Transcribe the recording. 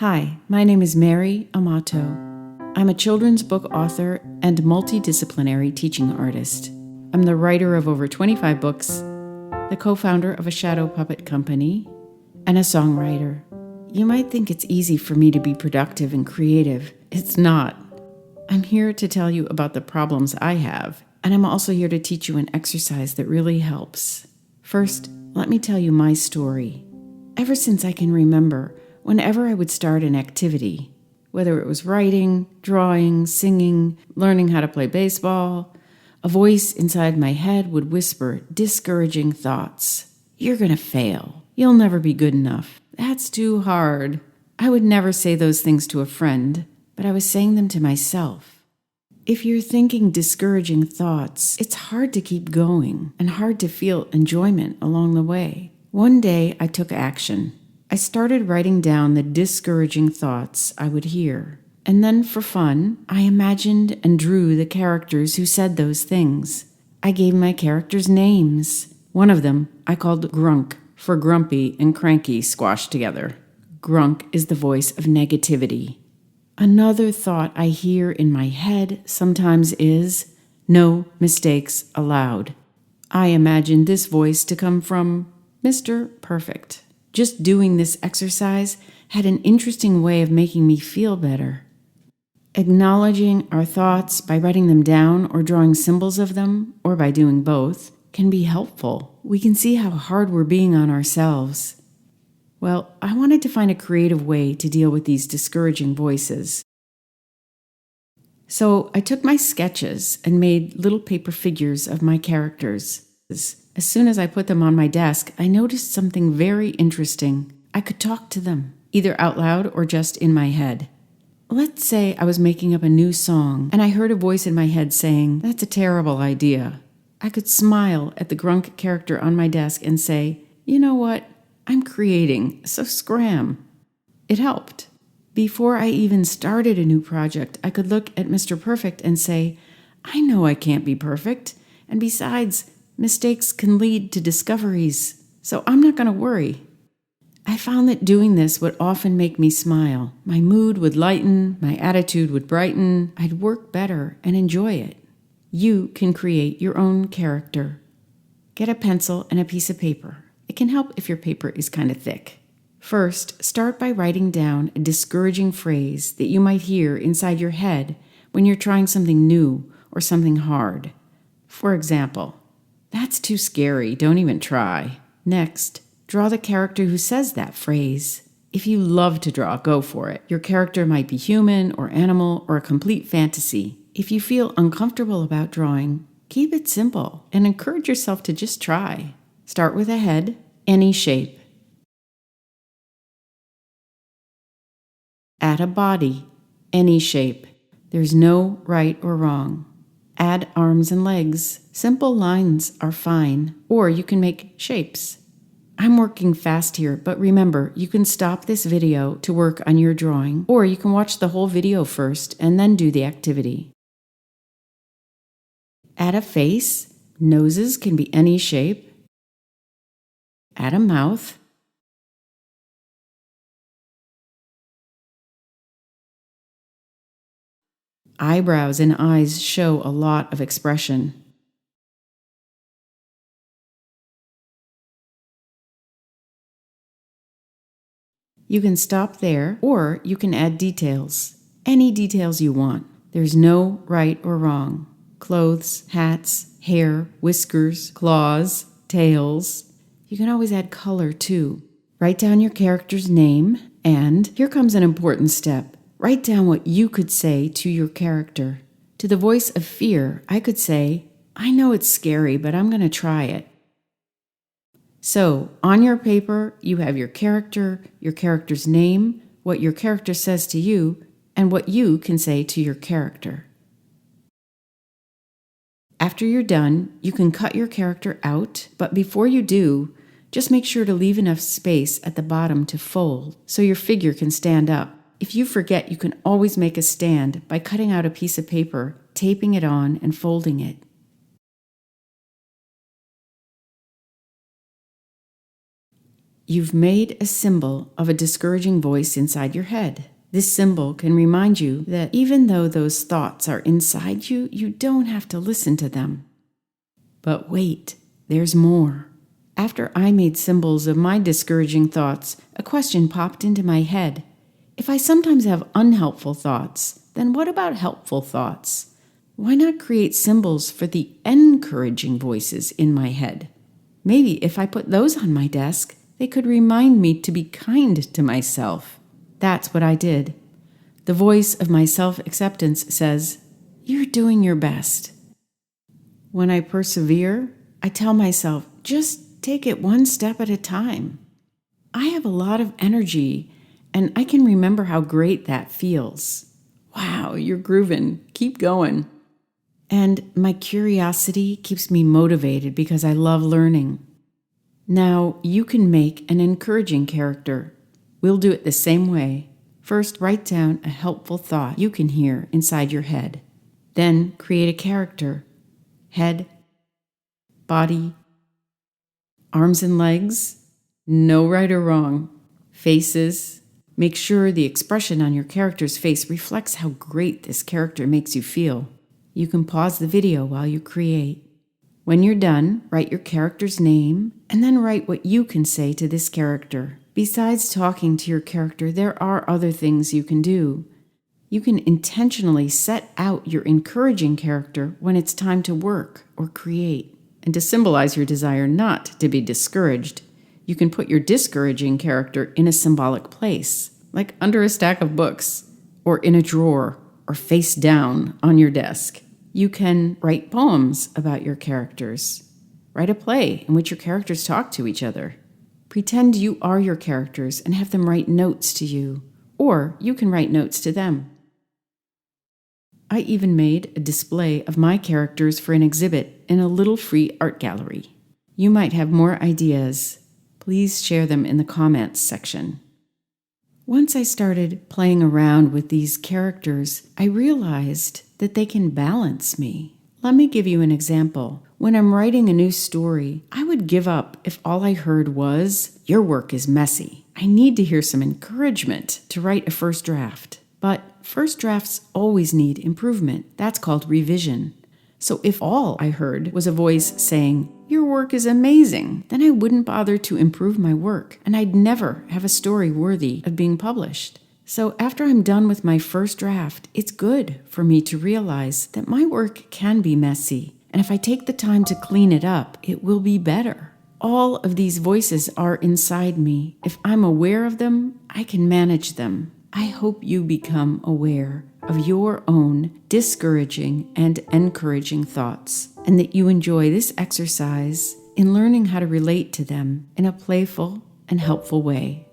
Hi, my name is Mary Amato. I'm a children's book author and multidisciplinary teaching artist. I'm the writer of over 25 books, the co-founder of a shadow puppet company, and a songwriter. You might think it's easy for me to be productive and creative. It's not. I'm here to tell you about the problems I have, and I'm also here to teach you an exercise that really helps. First, let me tell you my story. Ever since I can remember, whenever I would start an activity, whether it was writing, drawing, singing, learning how to play baseball, a voice inside my head would whisper discouraging thoughts. You're going to fail. You'll never be good enough. That's too hard. I would never say those things to a friend, but I was saying them to myself. If you're thinking discouraging thoughts, it's hard to keep going and hard to feel enjoyment along the way. One day, I took action. I started writing down the discouraging thoughts I would hear. And then, for fun, I imagined and drew the characters who said those things. I gave my characters names. One of them I called Grunk, for grumpy and cranky squashed together. Grunk is the voice of negativity. Another thought I hear in my head sometimes is, no mistakes allowed. I imagined this voice to come from Mr. Perfect. Just doing this exercise had an interesting way of making me feel better. Acknowledging our thoughts by writing them down or drawing symbols of them, or by doing both, can be helpful. We can see how hard we're being on ourselves. Well, I wanted to find a creative way to deal with these discouraging voices. So I took my sketches and made little paper figures of my characters. As soon as I put them on my desk, I noticed something very interesting. I could talk to them, either out loud or just in my head. Let's say I was making up a new song, and I heard a voice in my head saying, "That's a terrible idea." I could smile at the Grunk character on my desk and say, "You know what? I'm creating, so scram." It helped. Before I even started a new project, I could look at Mr. Perfect and say, "I know I can't be perfect, and besides, mistakes can lead to discoveries, so I'm not going to worry." I found that doing this would often make me smile. My mood would lighten, my attitude would brighten, I'd work better and enjoy it. You can create your own character. Get a pencil and a piece of paper. It can help if your paper is kind of thick. First, start by writing down a discouraging phrase that you might hear inside your head when you're trying something new or something hard. For example, "That's too scary, don't even try." Next, draw the character who says that phrase. If you love to draw, go for it. Your character might be human or animal or a complete fantasy. If you feel uncomfortable about drawing, keep it simple and encourage yourself to just try. Start with a head, any shape. Add a body, any shape. There's no right or wrong. Add arms and legs. Simple lines are fine, or you can make shapes. I'm working fast here, but remember, you can stop this video to work on your drawing, or you can watch the whole video first and then do the activity. Add a face. Noses can be any shape. Add a mouth. Eyebrows and eyes show a lot of expression. You can stop there, or you can add details. Any details you want. There's no right or wrong. Clothes, hats, hair, whiskers, claws, tails. You can always add color too. Write down your character's name, and here comes an important step. Write down what you could say to your character. To the voice of fear, I could say, "I know it's scary, but I'm going to try it." So, on your paper, you have your character's name, what your character says to you, and what you can say to your character. After you're done, you can cut your character out, but before you do, just make sure to leave enough space at the bottom to fold so your figure can stand up. If you forget, you can always make a stand by cutting out a piece of paper, taping it on, and folding it. you've made a symbol of a discouraging voice inside your head. This symbol can remind you that even though those thoughts are inside you, you don't have to listen to them. But wait, there's more. After I made symbols of my discouraging thoughts, a question popped into my head. If I sometimes have unhelpful thoughts, then what about helpful thoughts? Why not create symbols for the encouraging voices in my head? Maybe if I put those on my desk, they could remind me to be kind to myself. That's what I did. The voice of my self-acceptance says, "You're doing your best." When I persevere, I tell myself, just take it one step at a time. I have a lot of energy, and I can remember how great that feels. Wow, you're grooving. Keep going. And my curiosity keeps me motivated because I love learning. Now, you can make an encouraging character. We'll do it the same way. First, write down a helpful thought you can hear inside your head. Then, create a character. Head, body, arms and legs. No right or wrong. Faces. Make sure the expression on your character's face reflects how great this character makes you feel. You can pause the video while you create. When you're done, write your character's name, and then write what you can say to this character. Besides talking to your character, there are other things you can do. You can intentionally set out your encouraging character when it's time to work or create. And to symbolize your desire not to be discouraged, you can put your discouraging character in a symbolic place, like under a stack of books, or in a drawer, or face down on your desk. You can write poems about your characters. Write a play in which your characters talk to each other. Pretend you are your characters and have them write notes to you, or you can write notes to them. I even made a display of my characters for an exhibit in a little free art gallery. You might have more ideas. Please share them in the comments section. Once I started playing around with these characters, I realized that they can balance me. Let me give you an example. When I'm writing a new story, I would give up if all I heard was, "Your work is messy." I need to hear some encouragement to write a first draft. But first drafts always need improvement. That's called revision. So if all I heard was a voice saying, "Your work is amazing," then I wouldn't bother to improve my work, and I'd never have a story worthy of being published. So after I'm done with my first draft, it's good for me to realize that my work can be messy, and if I take the time to clean it up, it will be better. All of these voices are inside me. If I'm aware of them, I can manage them. I hope you become aware of your own discouraging and encouraging thoughts, and that you enjoy this exercise in learning how to relate to them in a playful and helpful way.